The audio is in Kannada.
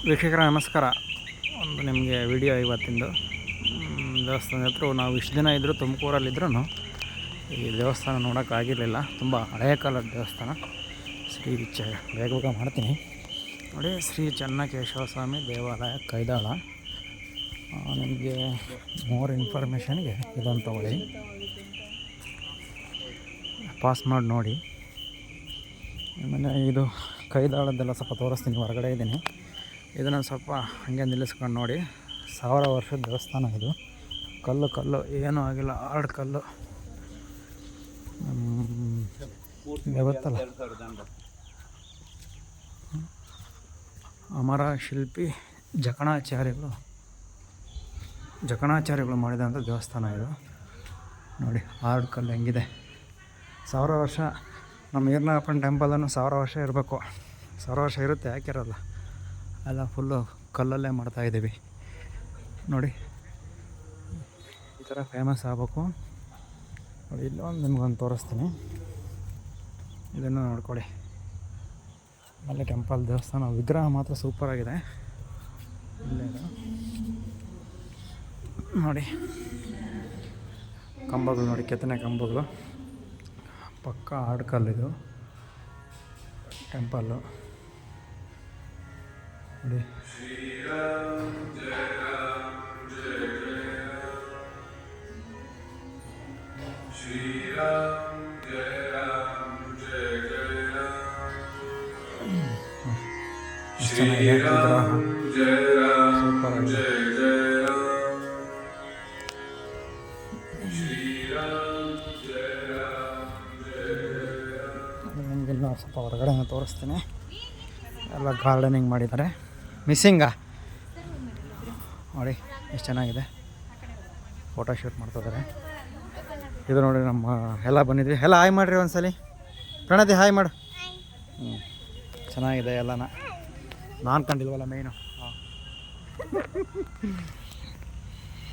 ವೀಕ್ಷಕರ ನಮಸ್ಕಾರ. ಒಂದು ನಿಮಗೆ ವಿಡಿಯೋ ಇವತ್ತಿಂದು ದೇವಸ್ಥಾನದ ಹತ್ರ ನಾವು ಇಷ್ಟು ದಿನ ಇದ್ದರೂ ತುಮಕೂರಲ್ಲಿದ್ರೂ ಈ ದೇವಸ್ಥಾನ ನೋಡೋಕ್ಕಾಗಿರಲಿಲ್ಲ. ತುಂಬ ಹಳೆಯ ಕಾಲದ ದೇವಸ್ಥಾನ. ಬೇಗ ಮಾಡ್ತೀನಿ ನೋಡಿ. ಶ್ರೀ ಚೆನ್ನಕೇಶವ ಸ್ವಾಮಿ ದೇವಾಲಯ, ಕೈದಾಳ. ನಿಮಗೆ ಮೋರ್ ಇನ್ಫಾರ್ಮೇಷನ್ಗೆ ಇದನ್ನು ತೊಗೊಳ್ಳಿ, ಪಾಸ್ ಮಾಡಿ ನೋಡಿ. ಆಮೇಲೆ ಇದು ಕೈದಾಳದ್ದೆಲ್ಲ ಸ್ವಲ್ಪ ತೋರಿಸ್ತೀನಿ. ಹೊರಗಡೆ ಇದ್ದೀನಿ, ಇದನ್ನು ಸ್ವಲ್ಪ ಹಾಗೆ ನಿಲ್ಲಿಸ್ಕೊಂಡು ನೋಡಿ. 1000 ವರ್ಷದ ದೇವಸ್ಥಾನ ಇದು. ಕಲ್ಲು ಏನೂ ಆಗಿಲ್ಲ, ಆರ್ಡ್ ಕಲ್ಲು ಗೊತ್ತಲ್ಲ. ಅಮರ ಶಿಲ್ಪಿ ಜಕಣಾಚಾರ್ಯಗಳು ಮಾಡಿದಂಥ ದೇವಸ್ಥಾನ ಇದು ನೋಡಿ. ಆರ್ಡ್ ಕಲ್ಲು ಹೆಂಗಿದೆ. 1000 ವರ್ಷ. ನಮ್ಮ ಈರ್ನಾಗಪ್ಪನ ಟೆಂಪಲನ್ನು 1000 ವರ್ಷ ಇರಬೇಕು. 1000 ವರ್ಷ ಇರುತ್ತೆ, ಯಾಕಿರಲ್ಲ. ಎಲ್ಲ ಫುಲ್ಲು ಕಲ್ಲಲ್ಲೇ ಮಾಡ್ತಾಯಿದ್ದೀವಿ ನೋಡಿ. ಈ ಥರ ಫೇಮಸ್ ಆಗಬೇಕು ನೋಡಿ. ಇಲ್ಲೊಂದು ನಿಮ್ಗೊಂದು ತೋರಿಸ್ತೀನಿ, ಇದನ್ನು ನೋಡ್ಕೊಳ್ಳಿ. ಆಮೇಲೆ ಟೆಂಪಲ್ ದೇವಸ್ಥಾನ ವಿಗ್ರಹ ಮಾತ್ರ ಸೂಪರಾಗಿದೆ. ಇಲ್ಲೇ ನೋಡಿ ಕಂಬಗಳು ನೋಡಿ, ಕೆತ್ತನೆ ಕಂಬಗಳು. ಪಕ್ಕ ಆಡ್ಕಲ್ಲಿದು ಟೆಂಪಲ್ಲು ನೋಡಿ. ಚೆನ್ನಾಗಿದೆ ವಿಗ್ರಹ, ಸೂಪರ್ ಆಗಿದೆ. ನಿಮಗೆಲ್ಲ ಸ್ವಲ್ಪ ಹೊರಗಡೆ ತೋರಿಸ್ತೀನಿ. ಎಲ್ಲ ಗಾರ್ಡನಿಂಗ್ ಮಾಡಿದ್ದಾರೆ. ಮಿಸ್ಸಿಂಗಾ ನೋಡಿ, ಎಷ್ಟು ಚೆನ್ನಾಗಿದೆ. ಫೋಟೋ ಶೂಟ್ ಮಾಡ್ತಿದ್ದಾರೆ. ಇದು ನೋಡಿ, ನಮ್ಮ ಎಲ್ಲ ಬಂದಿದ್ವಿ. ಎಲ್ಲ ಹಾಯ್ ಮಾಡಿರಿ ಒಂದ್ಸಲಿ. ಪ್ರಣತಿ ಹಾಯ್ ಮಾಡು. ಚೆನ್ನಾಗಿದೆ ಎಲ್ಲನ. ನಾನು ಕಂಡಿಲ್ವಲ್ಲ ಮೇಯ್ನು.